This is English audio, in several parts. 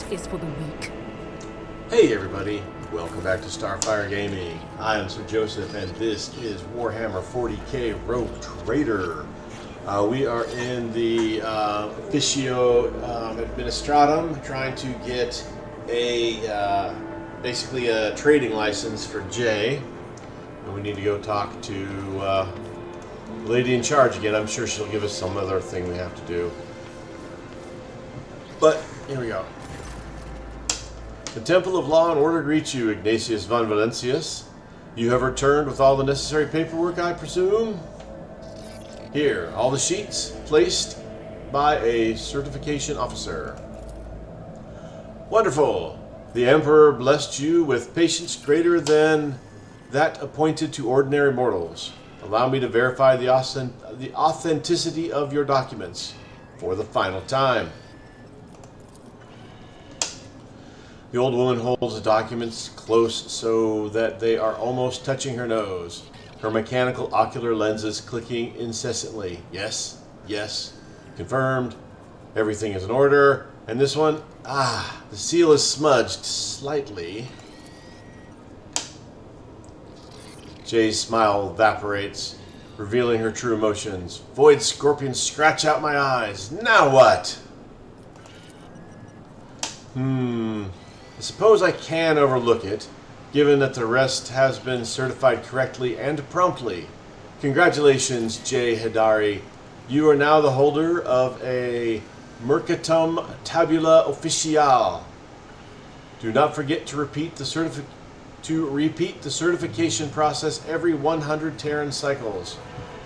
Peace is for the weak. Hey everybody, welcome back to Starfyre Gaming. I am Sir Joseph and this is Warhammer 40k Rouge Trader. We are in the Officio Administratum trying to get a basically a trading license for Jay. And we need to go talk to the lady in charge again. I'm sure she'll give us some other thing we have to do. But here we go. The Temple of Law and Order greets you, Ignatius von Valencius. You have returned with all the necessary paperwork, I presume? Here, all the sheets placed by a certification officer. Wonderful! The Emperor blessed you with patience greater than that appointed to ordinary mortals. Allow me to verify the authenticity of your documents for the final time. The old woman holds the documents close so that they are almost touching her nose. Her mechanical ocular lenses clicking incessantly. Yes, yes, confirmed. Everything is in order. And this one, the seal is smudged slightly. Jay's smile evaporates, revealing her true emotions. Void scorpions scratch out my eyes. Now what? I suppose I can overlook it, given that the rest has been certified correctly and promptly. Congratulations, J. Hidari. You are now the holder of a Mercatum Tabula Officiale. Do not forget to repeat the certification process every 100 Terran cycles.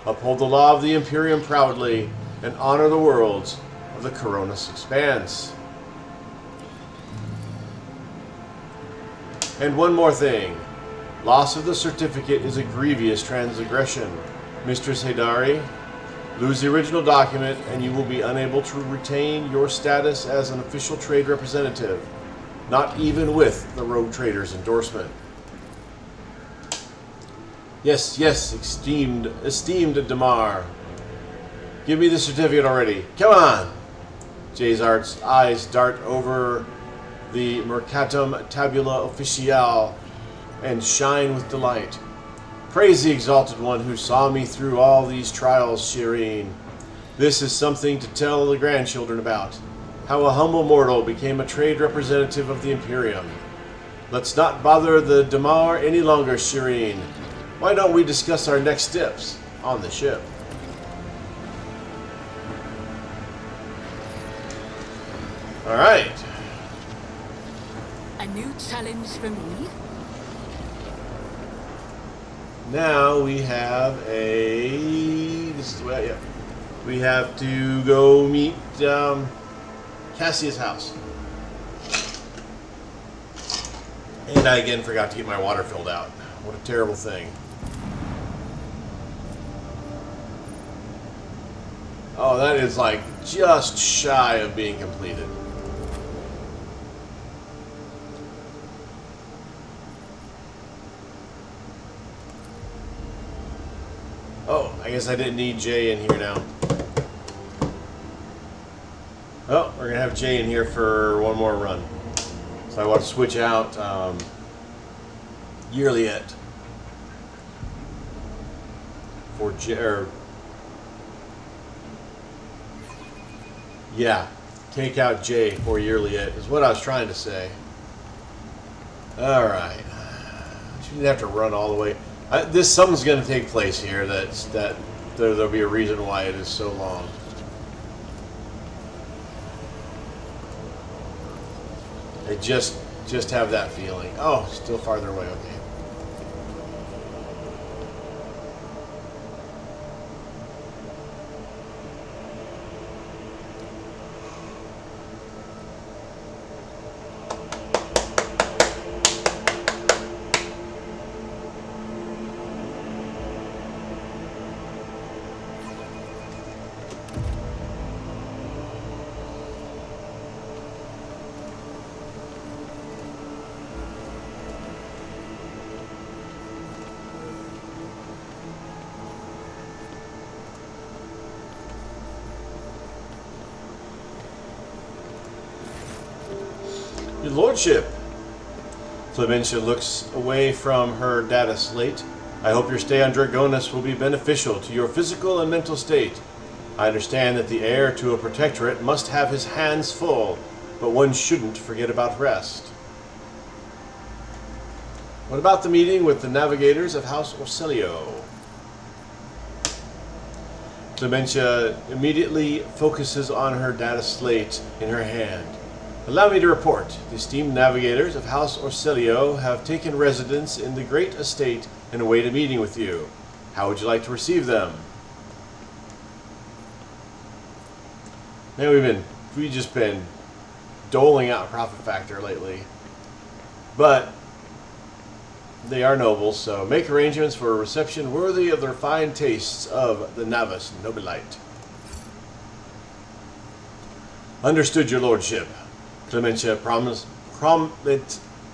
Uphold the law of the Imperium proudly, and honor the worlds of the Coronis Expanse. And one more thing. Loss of the certificate is a grievous transgression. Mistress Hidari, lose the original document and you will be unable to retain your status as an official trade representative. Not even with the Rouge Trader's endorsement. Yes, esteemed Damar. Give me the certificate already. Come on! Jay's eyes dart over the Mercatum Tabula Officiale and shine with delight. Praise the Exalted One who saw me through all these trials, Shireen. This is something to tell the grandchildren about. How a humble mortal became a trade representative of the Imperium. Let's not bother the Damar any longer, Shireen. Why don't we discuss our next steps on the ship? Alright. A new challenge for me? Now we have this is the way, yeah. We have to go meet Cassia's house. And I again forgot to get my water filled out. What a terrible thing. Oh, that is like just shy of being completed. Oh, I guess I didn't need Jay in here now. Oh, we're going to have Jay in here for one more run. So I want to switch out Yearlyet for Jay. Yeah, take out Jay for Yearlyet is what I was trying to say. Alright. She didn't have to run all the way. Something's going to take place here that there'll be a reason why it is so long. I just have that feeling. Oh, still farther away. Okay. Your lordship. Clementia looks away from her data slate. I hope your stay on Dragonus will be beneficial to your physical and mental state. I understand that the heir to a protectorate must have his hands full, but one shouldn't forget about rest. What about the meeting with the navigators of House Orselio? Clementia immediately focuses on her data slate in her hand. Allow me to report. The esteemed navigators of House Orselio have taken residence in the great estate and await a meeting with you. How would you like to receive them? Man, we've just been doling out profit factor lately. But they are nobles, so make arrangements for a reception worthy of the refined tastes of the Navis Nobilite. Understood, your lordship. Clementia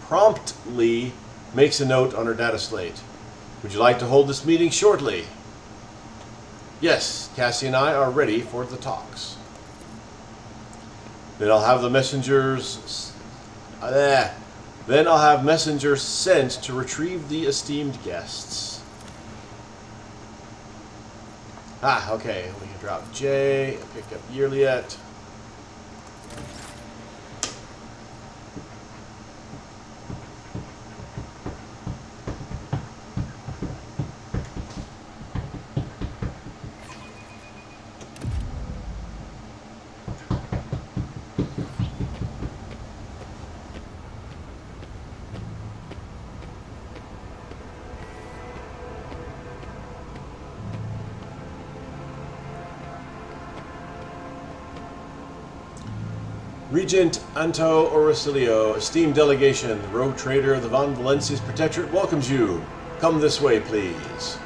promptly makes a note on her data slate. Would you like to hold this meeting shortly? Yes, Cassie and I are ready for the talks. Then I'll have messengers sent to retrieve the esteemed guests. Okay. We can drop J, pick up Yearliet. Regent Anto Orsilio, esteemed delegation, the Rouge Trader of the Von Valencia's Protectorate welcomes you. Come this way, please.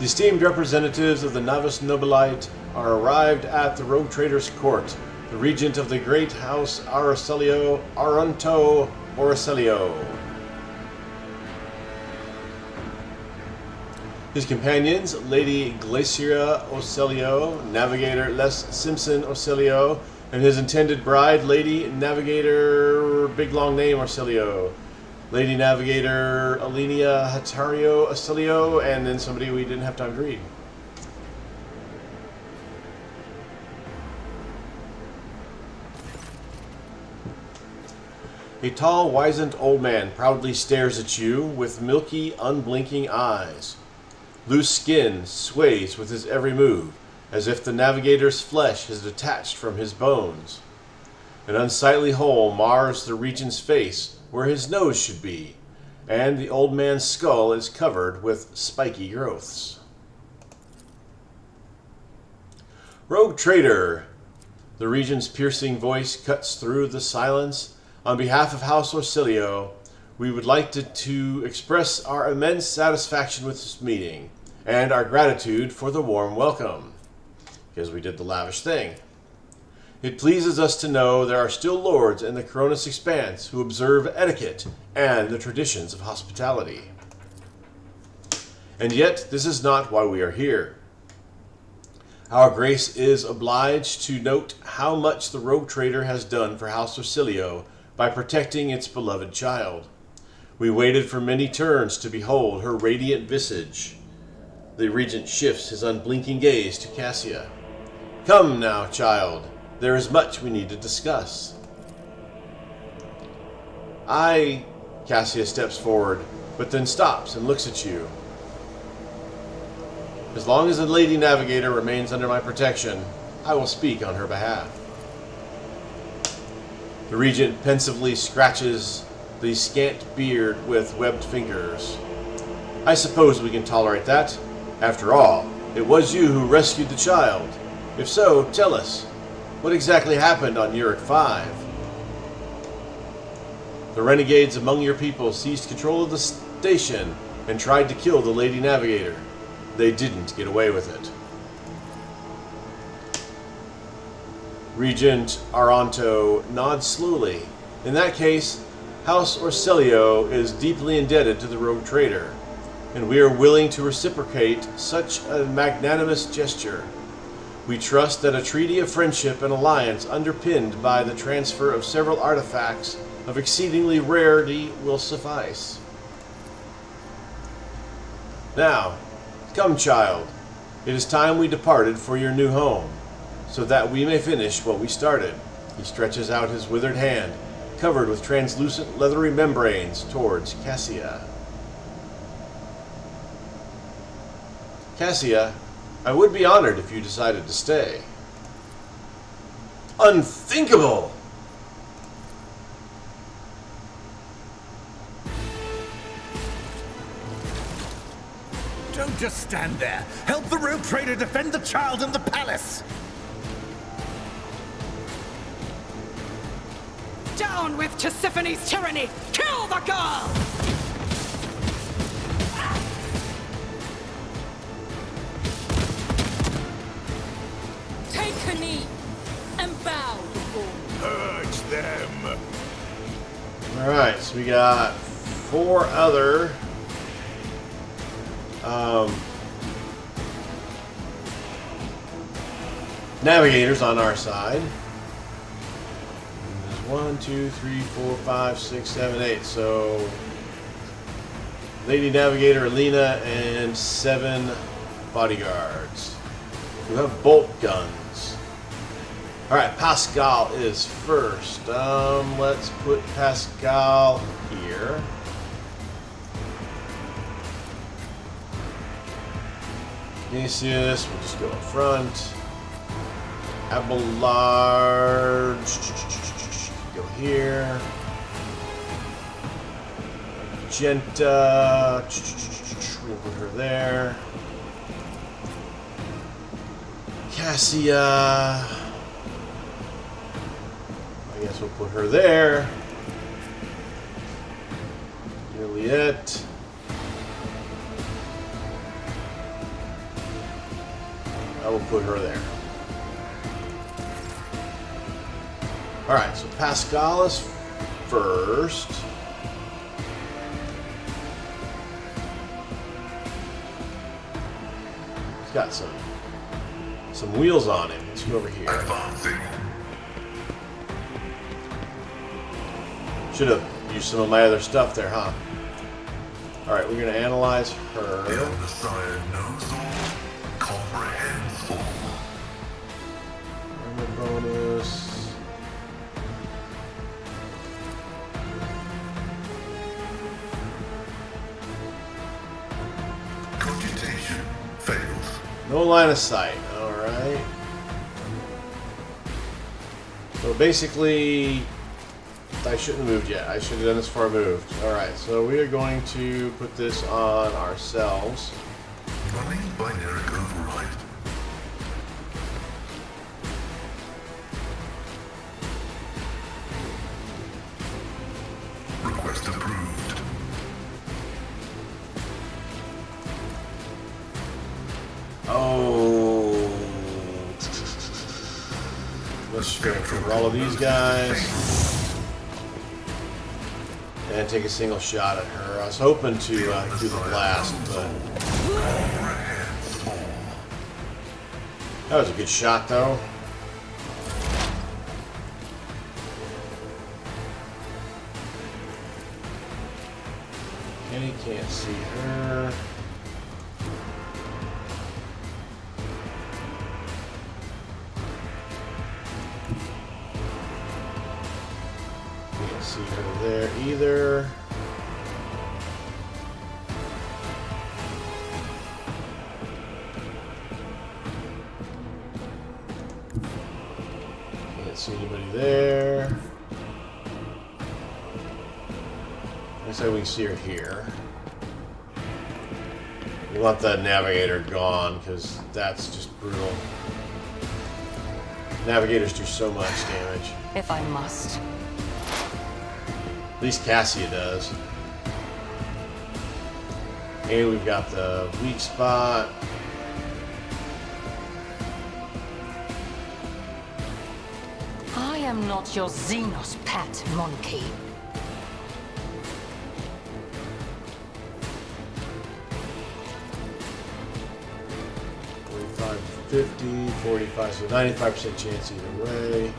The esteemed representatives of the Navis Nobilite are arrived at the Rouge Trader's court. The regent of the great house Aracelio, Aranto Oracelio. His companions, Lady Glaciera Ocelio, Navigator Les Simpson Ocelio, and his intended bride, Lady Navigator Big Long Name Ocelio. Lady Navigator Alenia Hatario Ocelio, and then somebody we didn't have time to read. A tall, wizened old man proudly stares at you with milky, unblinking eyes. Loose skin sways with his every move, as if the navigator's flesh is detached from his bones. An unsightly hole mars the regent's face where his nose should be, and the old man's skull is covered with spiky growths. Rouge Trader! The regent's piercing voice cuts through the silence. On behalf of House Orsilio, we would like to express our immense satisfaction with this meeting, and our gratitude for the warm welcome, because we did the lavish thing. It pleases us to know there are still lords in the Coronis Expanse who observe etiquette and the traditions of hospitality. And yet, this is not why we are here. Our Grace is obliged to note how much the Rouge Trader has done for House Orsilio by protecting its beloved child. We waited for many turns to behold her radiant visage. The regent shifts his unblinking gaze to Cassia. Come now, child. There is much we need to discuss. Cassia steps forward, but then stops and looks at you. As long as the Lady Navigator remains under my protection, I will speak on her behalf. The regent pensively scratches the scant beard with webbed fingers. I suppose we can tolerate that. After all, It was you who rescued the child. If so, tell us, what exactly happened on Uric 5? The renegades among your people seized control of the station and tried to kill the Lady Navigator. They didn't get away with it. Regent Aranto nods slowly. In that case, House Orselio is deeply indebted to the Rogue Trader, and we are willing to reciprocate such a magnanimous gesture. We trust that a treaty of friendship and alliance underpinned by the transfer of several artifacts of exceedingly rarity will suffice. Now, come, child. It is time we departed for your new home, so that we may finish what we started. He stretches out his withered hand, covered with translucent leathery membranes, towards Cassia. Cassia, I would be honored if you decided to stay. Unthinkable! Don't just stand there. Help the Rouge Trader defend the child and the palace. Down with Tisiphone's tyranny! Kill the girl! Take a knee and bow before me. Purge them. Alright, so we got 4 other navigators on our side. There's 1, 2, 3, 4, 5, 6, 7, 8. So Lady Navigator Alina and 7 bodyguards who have bolt guns. Alright, Pascal is first. Let's put Pascal here. Canisius, we'll just go up front. Abelard, go here. Magenta, we'll put her there. Cassia, I guess we'll put her there. Juliet. I will put her there. Alright, so Pascal is first. He's got some wheels on him. Let's go over here. Advancing. Should have used some of my other stuff there, huh? Alright, we're going to analyze her. The elder sire knows all, comprehends all. Armor bonus. Cogitation fails. No line of sight. Alright. So basically, I shouldn't have moved yet. I should have done this before I moved. Alright, so we are going to put this on ourselves. Running binary override. Request approved. Oh. Let's go for all of these guys. And take a single shot at her. I was hoping to do the blast, but that was a good shot, though. Okay, can't see her. Can't see her there either. Can't see anybody there. Looks like we can see her here. We want the navigator gone, because that's just brutal. Navigators do so much damage. If I must. At least Cassia does. And we've got the weak spot. I am not your Xenos pet, monkey. $45, $50, 45, so 95% chance either way.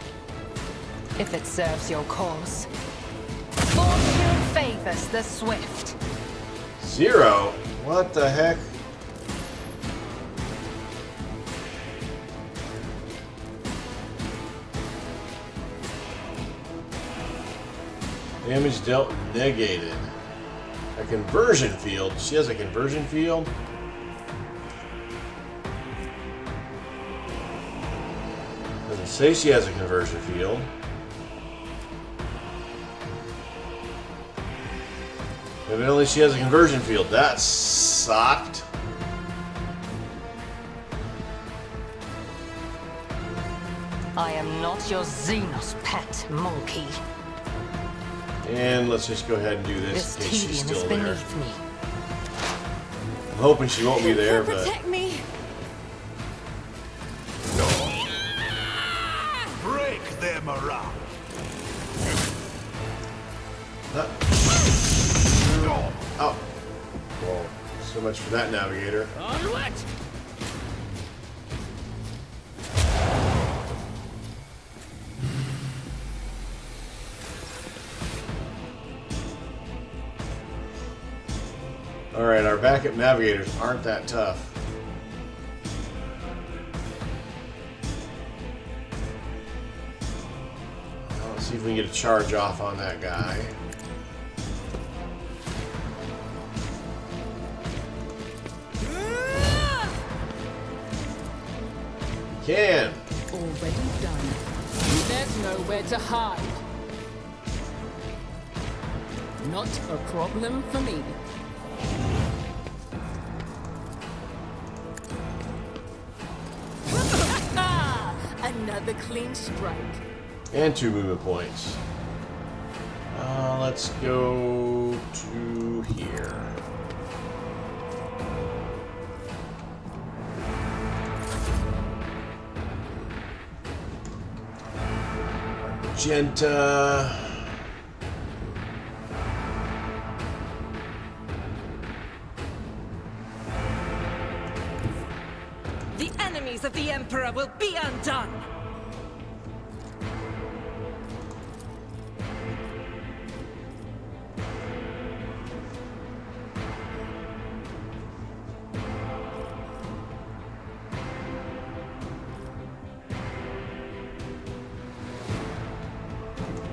If it serves your cause. Fortune favors the swift. 0? What the heck? Damage dealt negated. A conversion field. She has a conversion field? Doesn't say she has a conversion field. Evidently she has a conversion field. That sucked. I am not your Xenos pet, monkey. And let's just go ahead and do this This in case she's tedium is still there. beneath me. I'm hoping she won't be there, but Protect me. Break them around. oh, well, so much for that navigator. Onward! All right, our backup navigators aren't that tough. Let's see if we can get a charge off on that guy. Can. Already done. There's nowhere to hide. Not a problem for me. Another clean strike. And 2 movement points. Let's go to here. Magenta. The enemies of the Emperor will be undone.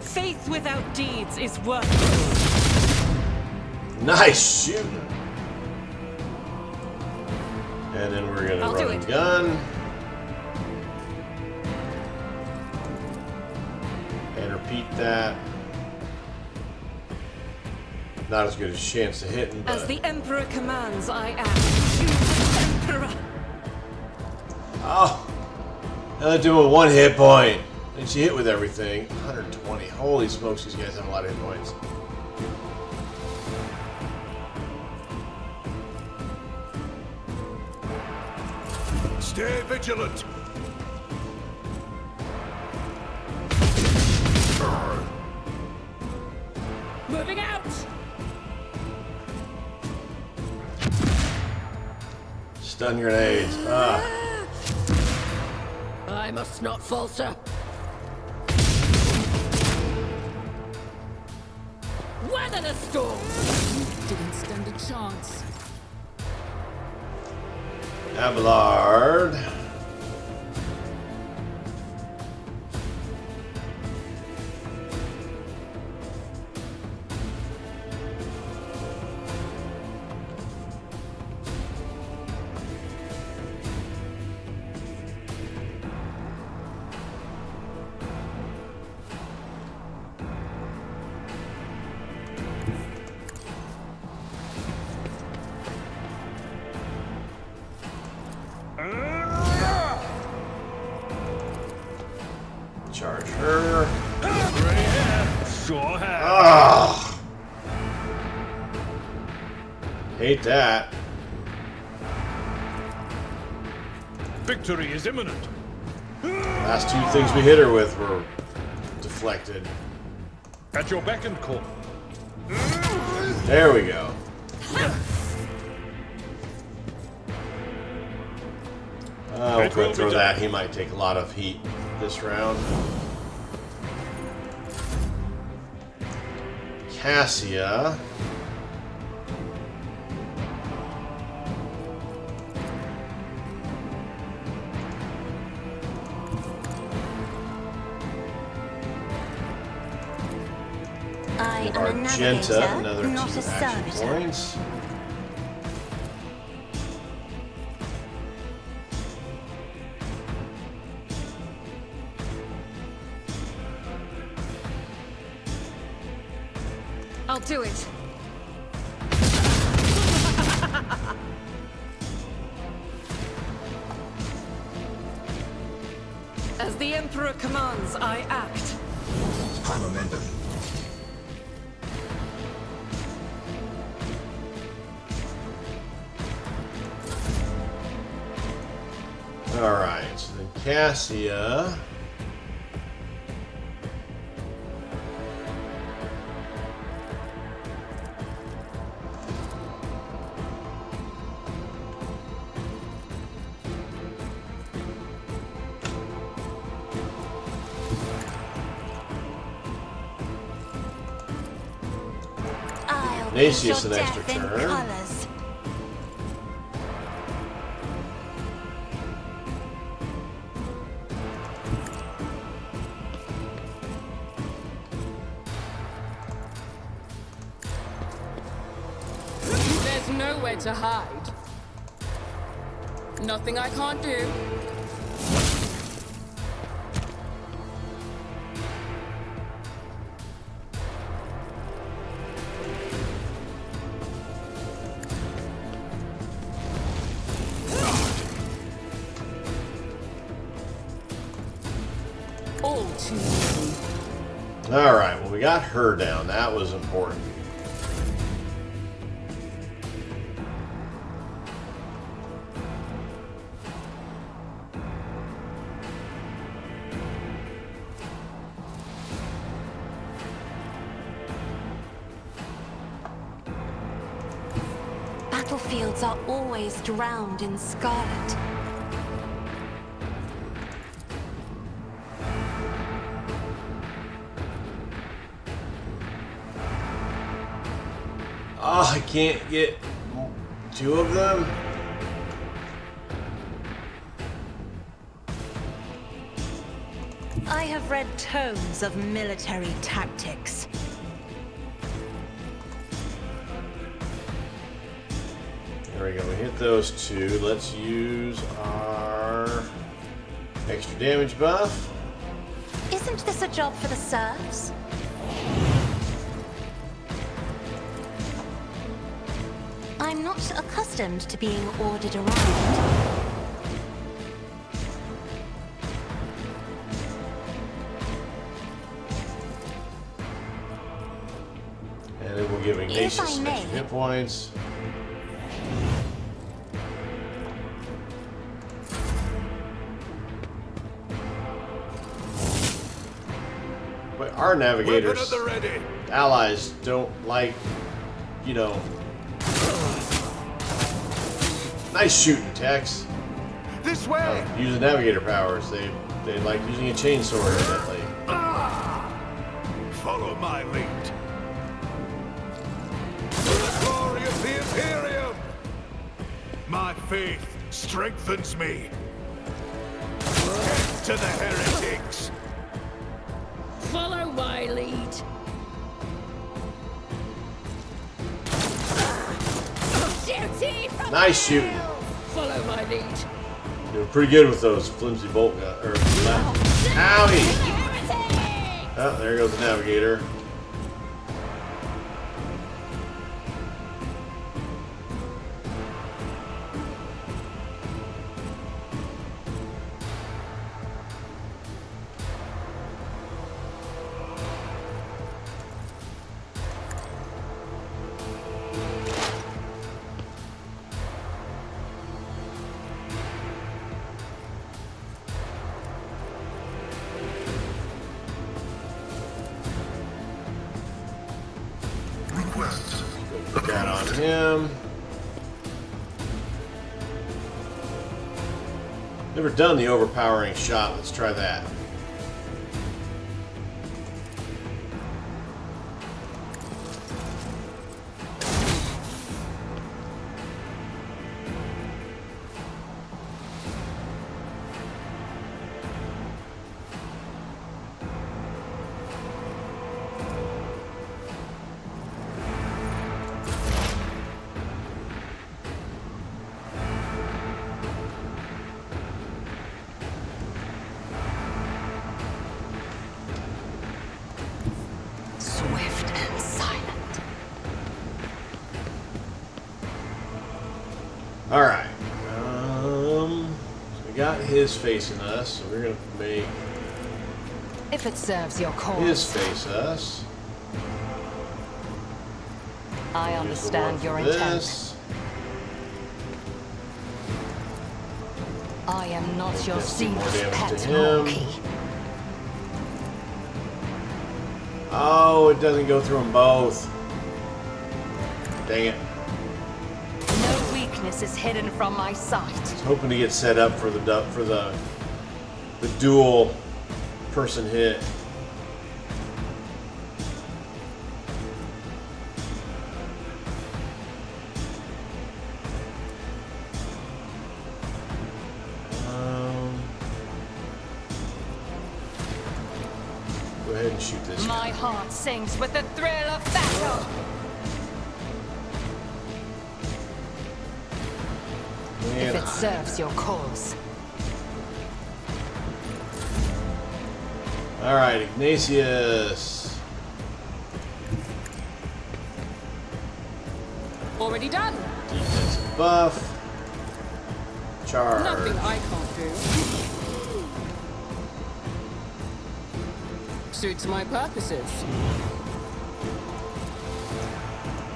Faith without deeds is worthless. Nice shooting. And then we're gonna I'll do run it. gun. And repeat that. Not as good a chance to hit him, but As the Emperor commands, I am. Choose the Emperor. oh, another dude with 1 hit point. And she hit with everything. 120. Holy smokes, these guys have a lot of hit points. Stay vigilant. Moving out! Stun grenades. Ah. I must not falter. Weather the storm! You didn't stand a chance. Abelard. charge her. Sure have. Ugh. Hate that. Victory is imminent. Last two things we hit her with were deflected. At your beck and call. There we go. We'll go and throw that. He might take a lot of heat this round. Cassia. I am a Argenta, navigator, another not 2 a action servitor. points. I'll do it. As the Emperor commands, I act. Momentum. Alright, so then Cassia. Nacius an extra turn. Colors. There's nowhere to hide. Nothing I can't do. All too easy. Alright, well, we got her down. That was important. Battlefields are always drowned in scarlet. Oh, I can't get 2 of them? I have read tomes of military tactics. There we go, we hit those 2. Let's use our extra damage buff. Isn't this a job for the serfs? I'm not accustomed to being ordered around. And then we're giving If I Nacius some may. extra hit points. But our navigators, Weapon at the ready. allies, don't like, you know. Nice shooting, Tex. This way. Using navigator powers. They like using a chainsaw evidently. Follow my lead. For the glory of the Imperium. My faith strengthens me. Death to the heretics. Follow my lead. Shooting from Nice the shooting. hill. Follow my lead. They were pretty good with those flimsy bolt gun. Owie! Heretic! Oh, there goes the navigator. on him. Never done the overpowering shot. Let's try that. Swift and silent. All right. So we got his facing us, so we're gonna make If it serves your cause, his face us. I Here's the one understand for your intent. this. I am not your Let's do more Xenos damage pet to him. monkey. Oh, it doesn't go through them both. Dang it. No weakness is hidden from my sight. Hoping to get set up for the dual person hit. Go ahead and shoot this. My heart sings with the thrill of battle. If it serves your cause. All right, Ignatius. Already done. Defensive buff. Charge. Nothing I can't do. Suits my purposes.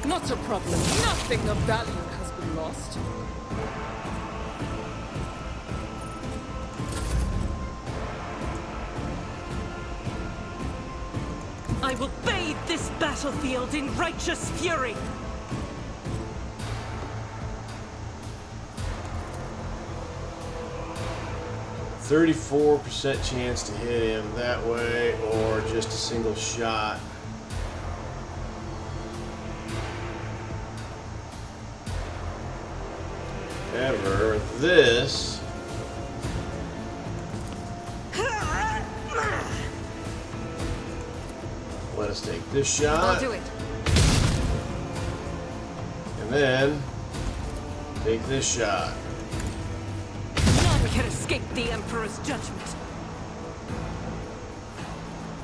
Not a problem. Nothing of value has been lost. I will bathe this battlefield in righteous fury. %34% chance to hit him that way, or just a single shot. However, this let us take this shot. I'll do it. And then take this shot. None can escape the Emperor's judgment.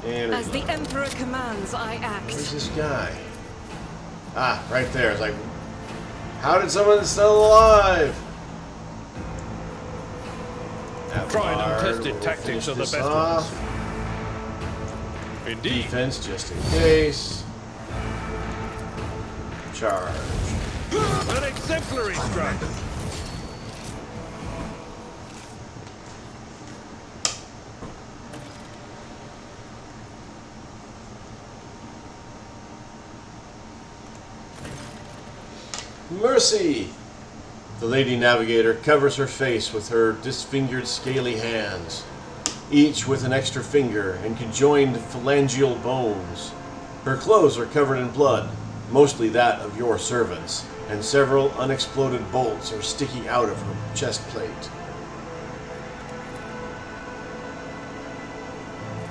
And As the Emperor commands, I act. where's this guy? Ah, right there. It's like, how did someone still alive? Tried and Hard. tested We'll tactics finish are the this best off. ones. Indeed. Defense just in case. Charge. An exemplary strike. Mercy! The Lady Navigator covers her face with her disfingered scaly hands, each with an extra finger and conjoined phalangeal bones. Her clothes are covered in blood, mostly that of your servants, and several unexploded bolts are sticking out of her chest plate.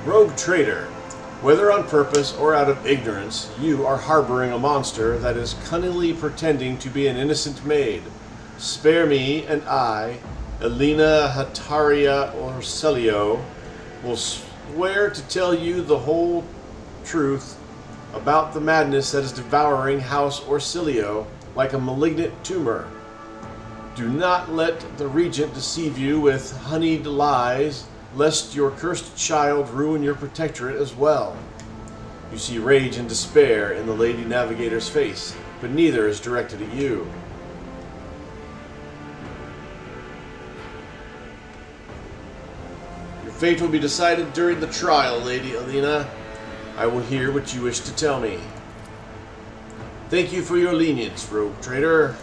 Rogue Trader. Whether on purpose or out of ignorance, you are harboring a monster that is cunningly pretending to be an innocent maid. Spare me, and I, Elena Hataria Orselio, will swear to tell you the whole truth about the madness that is devouring House Orsilio like a malignant tumor. Do not let the Regent deceive you with honeyed lies, lest your cursed child ruin your protectorate as well. You see rage and despair in the Lady Navigator's face, but neither is directed at you. Your fate will be decided during the trial, Lady Elena. I will hear what you wish to tell me. Thank you for your lenience, Rouge Trader.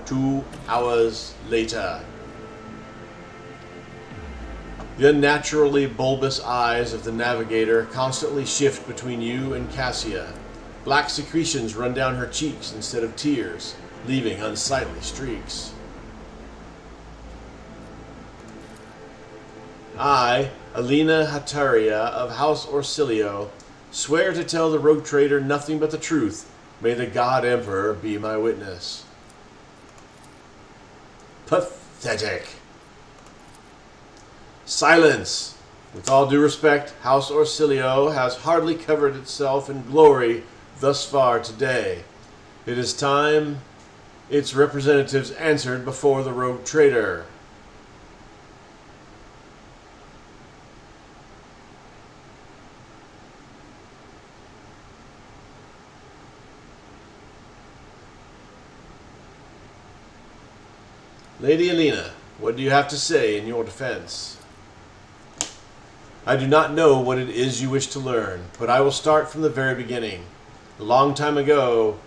2 hours later. The unnaturally bulbous eyes of the navigator constantly shift between you and Cassia. Black secretions run down her cheeks instead of tears, leaving unsightly streaks. I, Alina Hataria of House Orsilio, swear to tell the Rogue Trader nothing but the truth. May the God Emperor be my witness. Pathetic. Silence! With all due respect, House Orsilio has hardly covered itself in glory thus far today. It is time its representatives answered before the Rogue Trader. Lady Alina, what do you have to say in your defense? I do not know what it is you wish to learn, but I will start from the very beginning. A long time ago,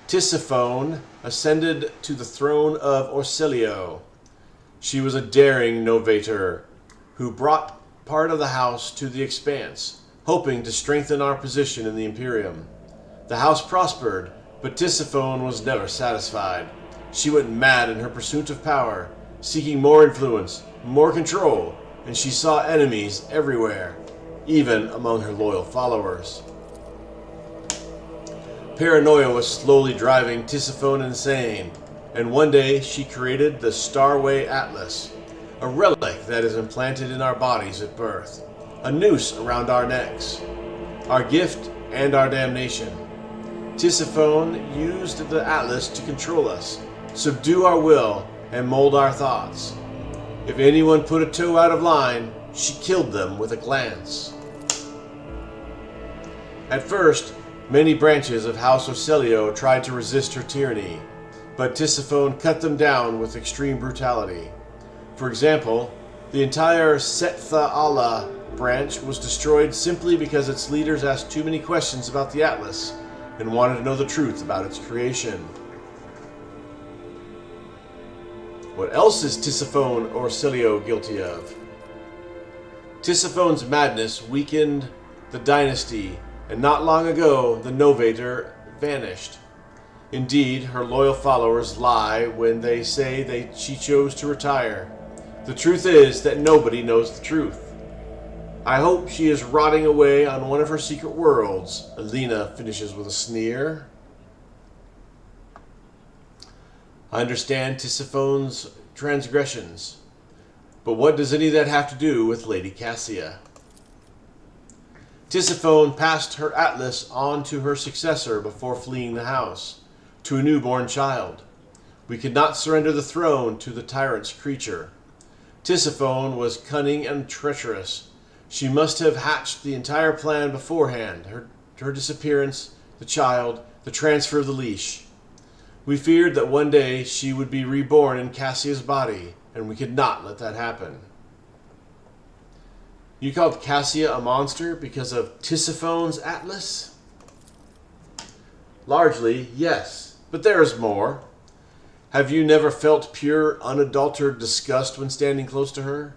Tisiphone ascended to the throne of Orsilio. She was a daring novator who brought part of the house to the expanse, hoping to strengthen our position in the Imperium. The house prospered, but Tisiphone was never satisfied. She went mad in her pursuit of power, seeking more influence, more control, and she saw enemies everywhere, even among her loyal followers. Paranoia was slowly driving Tisiphone insane, and one day she created the Starfyre Atlas, a relic that is implanted in our bodies at birth, a noose around our necks, our gift and our damnation. Tisiphone used the Atlas to control us, subdue our will, and mold our thoughts. If anyone put a toe out of line, she killed them with a glance. At first, many branches of House Orsilio tried to resist her tyranny, but Tisiphone cut them down with extreme brutality. For example, the entire Setha Allah branch was destroyed simply because its leaders asked too many questions about the Atlas and wanted to know the truth about its creation. What else is Tisiphone Orsilio guilty of? Tisiphone's madness weakened the dynasty, and not long ago the novator vanished. Indeed, her loyal followers lie when they say she chose to retire. The truth is that nobody knows the truth. I hope she is rotting away on one of her secret worlds, Alina finishes with a sneer. I understand Tisiphone's transgressions, but what does any of that have to do with Lady Cassia? Tisiphone passed her atlas on to her successor before fleeing the house, to a newborn child. We could not surrender the throne to the tyrant's creature. Tisiphone was cunning and treacherous. She must have hatched the entire plan beforehand, her disappearance, the child, the transfer of the leash. We feared that one day she would be reborn in Cassia's body, and we could not let that happen. You called Cassia a monster because of Tisiphone's atlas? Largely, yes, but there is more. Have you never felt pure, unadulterated disgust when standing close to her?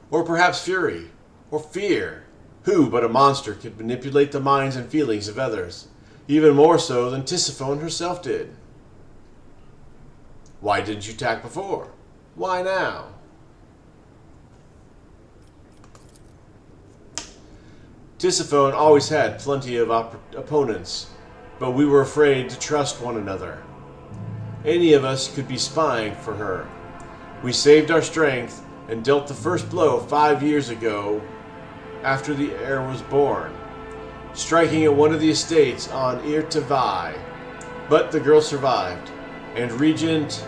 Or perhaps fury? Or fear? Who but a monster could manipulate the minds and feelings of others, even more so than Tisiphone herself did? Why didn't you attack before? Why now? Tisiphone always had plenty of opponents, but we were afraid to trust one another. Any of us could be spying for her. We saved our strength and dealt the first blow 5 years ago after the heir was born, striking at one of the estates on Irtavai. But the girl survived, and Regent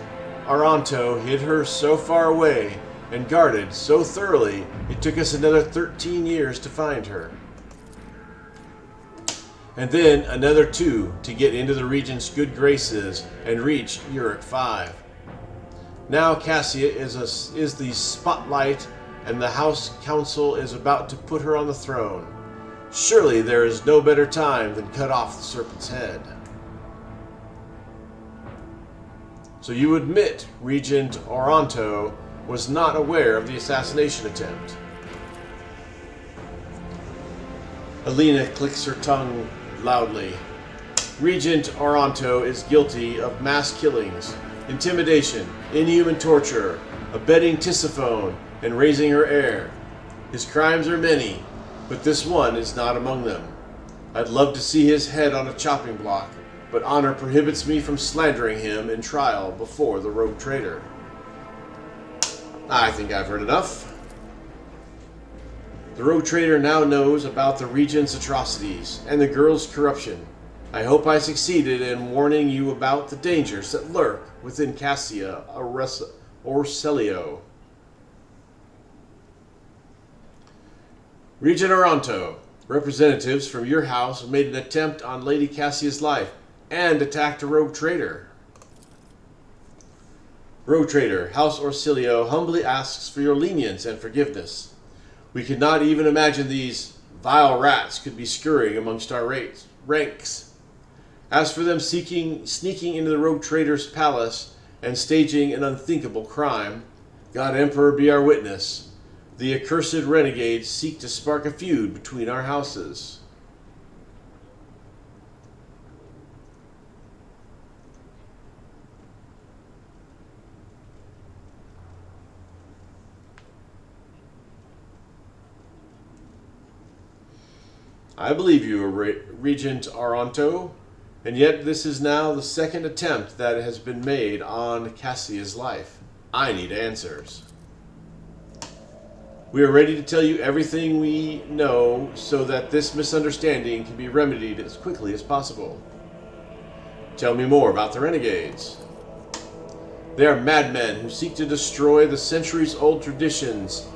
Aranto hid her so far away and guarded so thoroughly it took us another 13 years to find her. And then another 2 to get into the Regent's good graces and reach Uric 5. Now Cassia is the spotlight, and the House Council is about to put her on the throne. Surely there is no better time than cut off the serpent's head. So you admit Regent Oronto was not aware of the assassination attempt. Alina clicks her tongue loudly. Regent Oronto is guilty of mass killings, intimidation, inhuman torture, abetting Tisiphone, and raising her heir. His crimes are many, but this one is not among them. I'd love to see his head on a chopping block, but honor prohibits me from slandering him in trial before the Rogue Trader. I think I've heard enough. The Rogue Trader now knows about the Regent's atrocities and the girl's corruption. I hope I succeeded in warning you about the dangers that lurk within Cassia Orselio. Regent Oronto, representatives from your house made an attempt on Lady Cassia's life and attacked a Rogue Trader. Rogue Trader, House Orselio humbly asks for your lenience and forgiveness. We could not even imagine these vile rats could be scurrying amongst our ranks. As for them sneaking into the Rogue Trader's palace and staging an unthinkable crime, God Emperor be our witness. The accursed renegades seek to spark a feud between our houses. I believe you, Regent Oronto, and yet this is now the second attempt that has been made on Cassia's life. I need answers. We are ready to tell you everything we know so that this misunderstanding can be remedied as quickly as possible. Tell me more about the renegades. They are madmen who seek to destroy the centuries-old traditions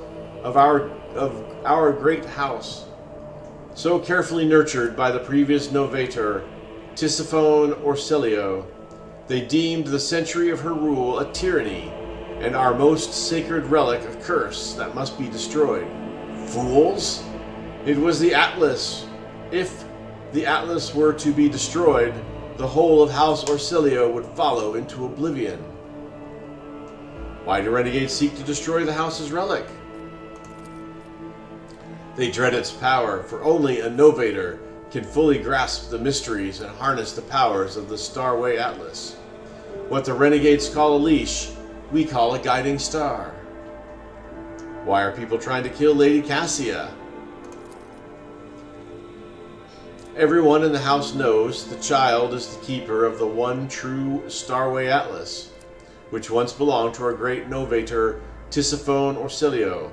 of our great house, so carefully nurtured by the previous novator, Tisiphone Orselio. They deemed the century of her rule a tyranny, and our most sacred relic a curse that must be destroyed. Fools! It was the Atlas. If the Atlas were to be destroyed, the whole of House Orselio would follow into oblivion. Why do renegades seek to destroy the house's relic? They dread its power, for only a novator can fully grasp the mysteries and harness the powers of the Starway Atlas. What the renegades call a leash, we call a guiding star. Why are people trying to kill Lady Cassia? Everyone in the house knows the child is the keeper of the one true Starway Atlas, which once belonged to our great novator Tisiphone Orselio.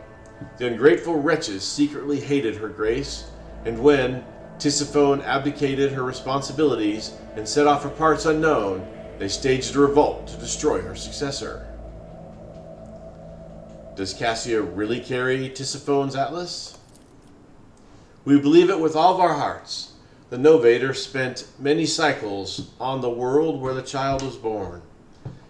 The ungrateful wretches secretly hated her grace, and when Tisiphone abdicated her responsibilities and set off for parts unknown, they staged a revolt to destroy her successor. Does Cassia really carry Tisiphone's atlas? We believe it with all of our hearts. The novator spent many cycles on the world where the child was born.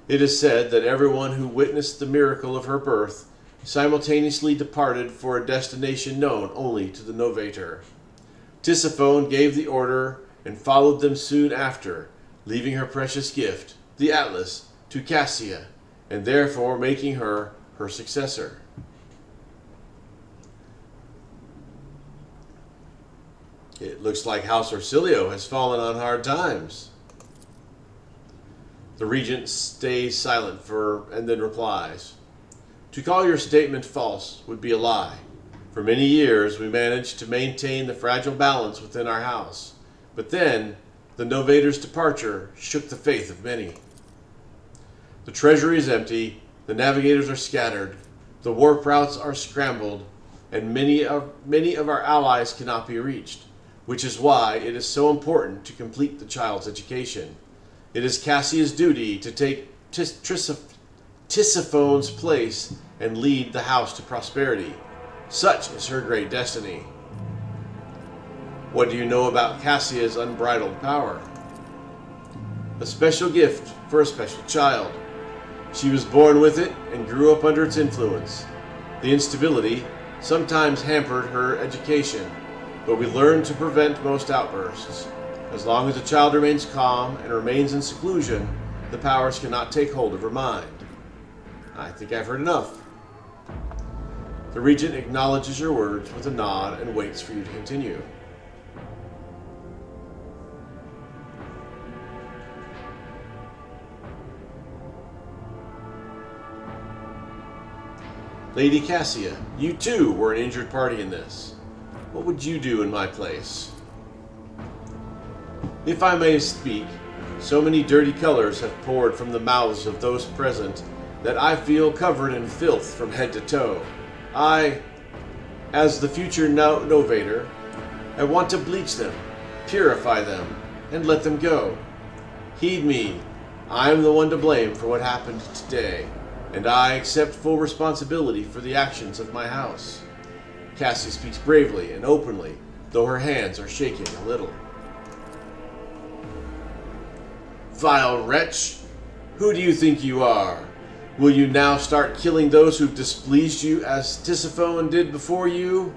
It is said that everyone who witnessed the miracle of her birth simultaneously departed for a destination known only to the novator. Tisiphone gave the order and followed them soon after, leaving her precious gift, the Atlas, to Cassia, and therefore making her her successor. It looks like House Orselio has fallen on hard times. The regent stays silent and then replies, "To call your statement false would be a lie. For many years we managed to maintain the fragile balance within our house, but then the novator's departure shook the faith of many. The treasury is empty, the navigators are scattered, the warp routes are scrambled, and many of our allies cannot be reached, which is why it is so important to complete the child's education. It is Cassia's duty to take Tisiphone's place and lead the house to prosperity. Such is her great destiny." What do you know about Cassia's unbridled power? A special gift for a special child. She was born with it and grew up under its influence. The instability sometimes hampered her education, but we learned to prevent most outbursts. As long as the child remains calm and remains in seclusion, The powers cannot take hold of her mind. I think I've heard enough. The Regent acknowledges your words with a nod and waits for you to continue. Lady Cassia, you too were an injured party in this. What would you do in my place? If I may speak, so many dirty colors have poured from the mouths of those present that I feel covered in filth from head to toe. I, as the future novator, I want to bleach them, purify them, and let them go. Heed me, I am the one to blame for what happened today, and I accept full responsibility for the actions of my house. Cassie speaks bravely and openly, though her hands are shaking a little. Vile wretch! Who do you think you are? Will you now start killing those who've displeased you as Tisiphone did before you?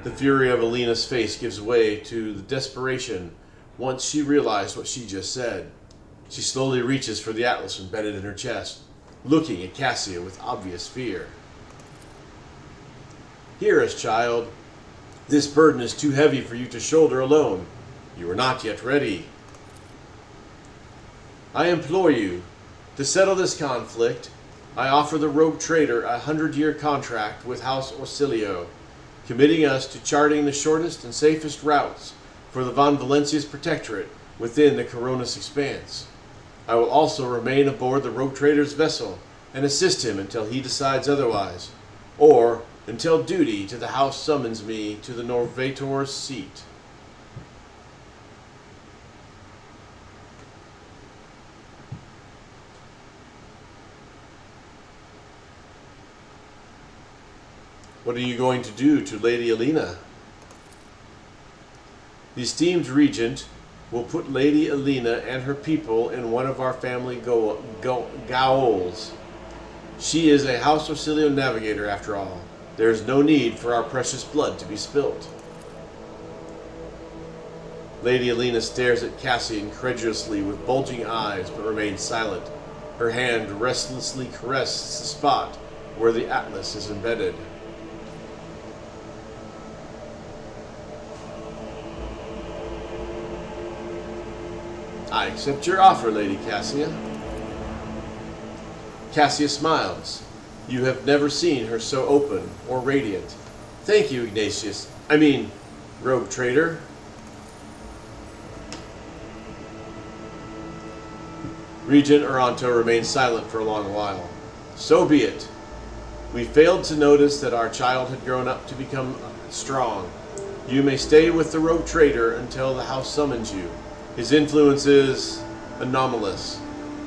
The fury of Alina's face gives way to the desperation once she realized what she just said. She slowly reaches for the atlas embedded in her chest, looking at Cassia with obvious fear. Hear us, child. This burden is too heavy for you to shoulder alone. You are not yet ready. I implore you, to settle this conflict, I offer the Rouge Trader a 100-year contract with House Orsilio, committing us to charting the shortest and safest routes for the Von Valencia's protectorate within the Coronis expanse. I will also remain aboard the Rouge Trader's vessel and assist him until he decides otherwise, or until duty to the House summons me to the Novator's seat. What are you going to do to Lady Alina? The esteemed regent will put Lady Alina and her people in one of our family gaols. She is a House Orsilio navigator, after all. There is no need for our precious blood to be spilt. Lady Alina stares at Cassie incredulously with bulging eyes, but remains silent. Her hand restlessly caresses the spot where the atlas is embedded. I accept your offer, Lady Cassia. Cassia smiles. You have never seen her so open or radiant. Thank you, Rouge Trader. Regent Oronto remains silent for a long while. So be it. We failed to notice that our child had grown up to become strong. You may stay with the Rouge Trader until the house summons you. His influence is anomalous,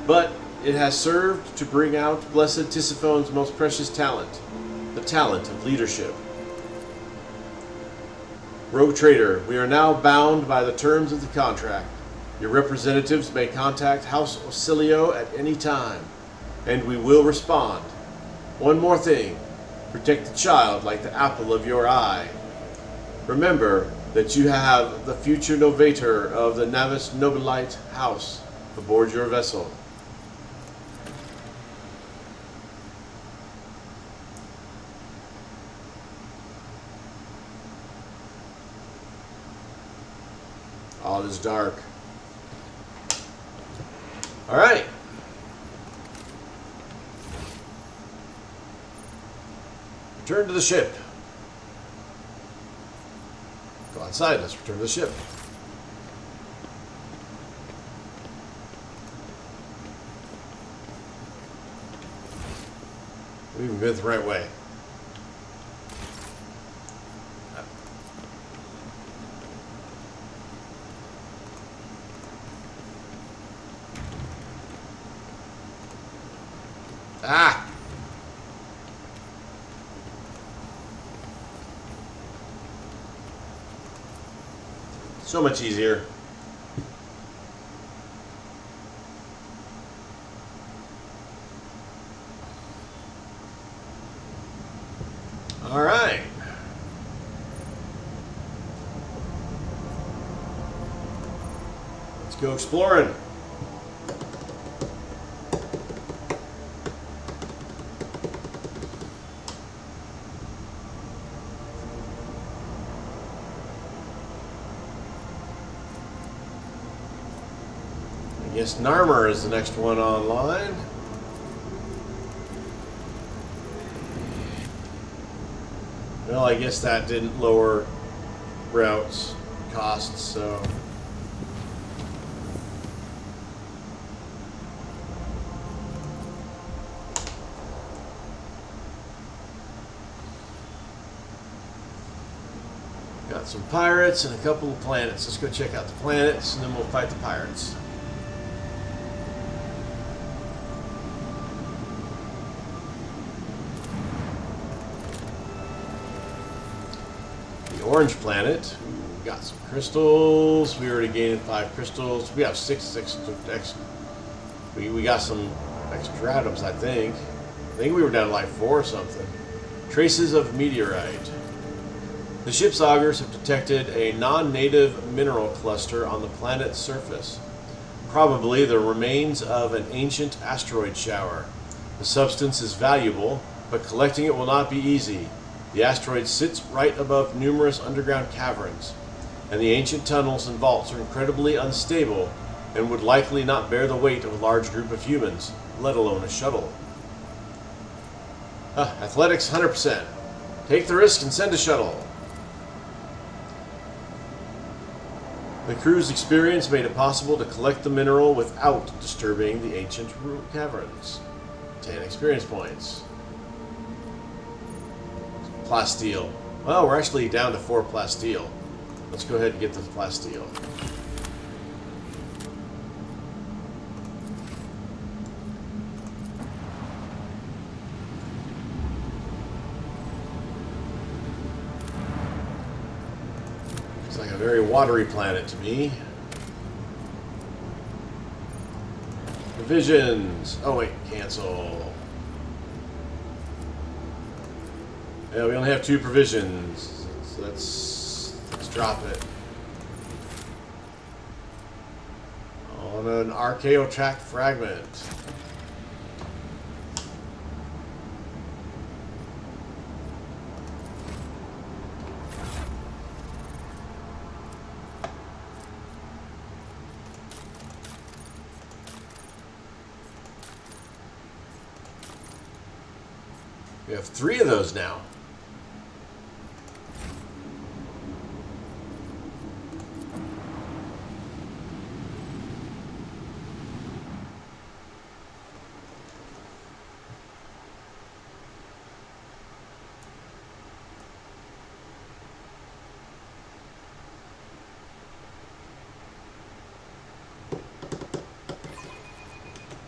but it has served to bring out Blessed Tisiphone's most precious talent, the talent of leadership. Rouge Trader, we are now bound by the terms of the contract. Your representatives may contact House Orsilio at any time, and we will respond. One more thing, protect the child like the apple of your eye. Remember that you have the future novator of the Navis Nobilite House aboard your vessel. All is dark. All right. Return to the ship. Go outside. Let's return to the ship. We've been the right way. Ah! So much easier. All right. Let's go exploring. guess Narmer is the next one online. Well, I guess that didn't lower routes costs, so... Got some pirates and a couple of planets. Let's go check out the planets, and then we'll fight the pirates. The orange planet. We got some crystals. We already gained 5 crystals. We have 6 we got some extra atoms, I think. I think we were down to like 4 or something. Traces of meteorite. The ship's augurs have detected a non-native mineral cluster on the planet's surface. Probably the remains of an ancient asteroid shower. The substance is valuable, but collecting it will not be easy. The asteroid sits right above numerous underground caverns, and the ancient tunnels and vaults are incredibly unstable and would likely not bear the weight of a large group of humans, let alone a shuttle. Athletics 100%. Take the risk and send a shuttle. The crew's experience made it possible to collect the mineral without disturbing the ancient caverns. 10 experience points. Plasteel. Well, we're actually down to 4 plasteel. Let's go ahead and get the plasteel. Looks like a very watery planet to me. Provisions. Oh wait, cancel. Yeah, we only have 2 provisions, so let's drop it. On an archaeotract fragment. We have 3 of those now.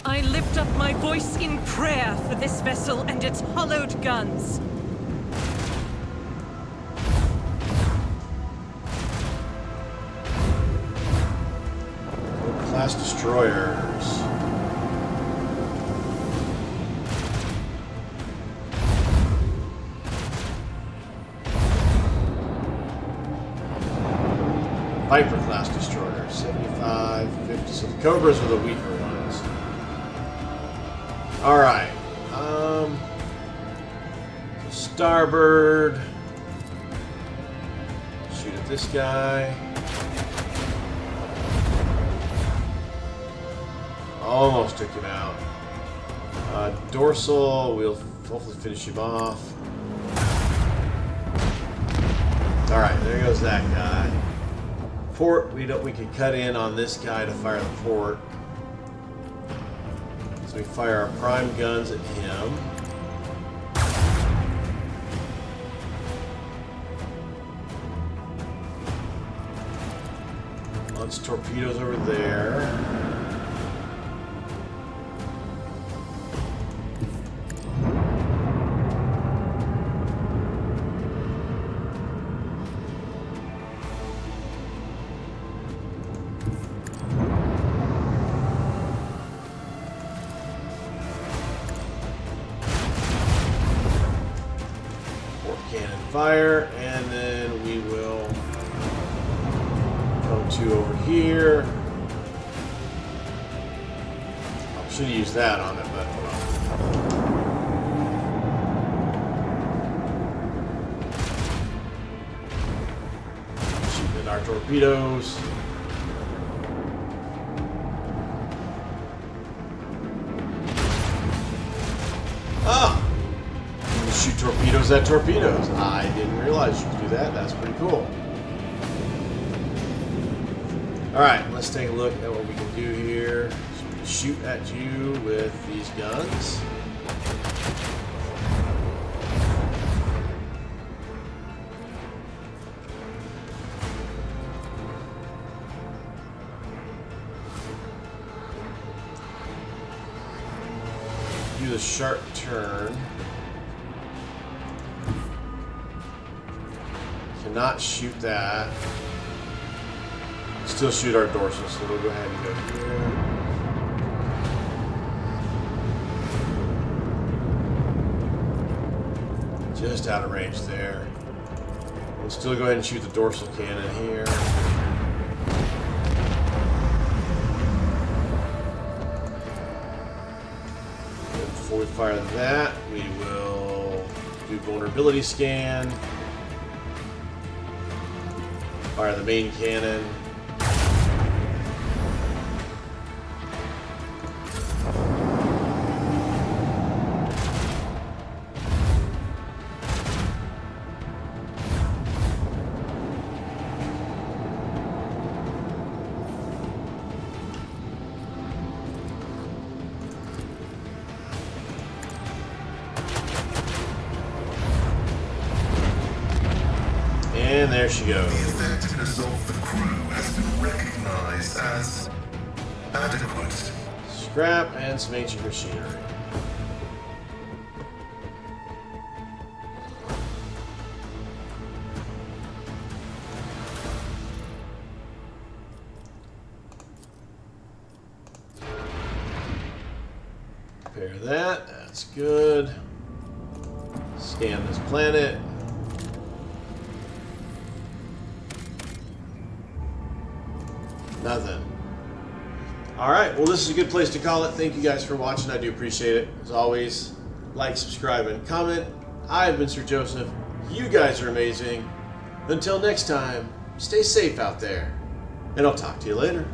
I lift up my voice in prayer for this vessel and its hollowed guns. Class destroyers. Viper class destroyers. 75, 50. So the Cobras are the weaker ones. Alright. Starboard. Shoot at this guy. Almost took him out. Dorsal, we'll hopefully finish him off. Alright, there goes that guy. Port, we can cut in on this guy to fire the port. So we fire our prime guns at him. Launch torpedoes over there. Fire, and then we will go to over here. I should have used that on it, but well. Shooting at our torpedoes. that torpedoes. I didn't realize you could do that. That's pretty cool. Alright, let's take a look at what we can do here. So we can shoot at you with these guns. Do the sharp turn. Cannot shoot that. Still shoot our dorsal, so we'll go ahead and go here. Just out of range there. We'll still go ahead and shoot the dorsal cannon here. Before we fire that, we will do vulnerability scan. Fire the main cannon. And there she goes. The effectiveness of the crew has been recognized as adequate. Scrap and some ancient machinery. Repair that. That's good. Scan this planet. Nothing. Alright, well this is a good place to call it. Thank you guys for watching. I do appreciate it. As always, like, subscribe, and comment. I've been Sir Joseph. You guys are amazing. Until next time, stay safe out there. And I'll talk to you later.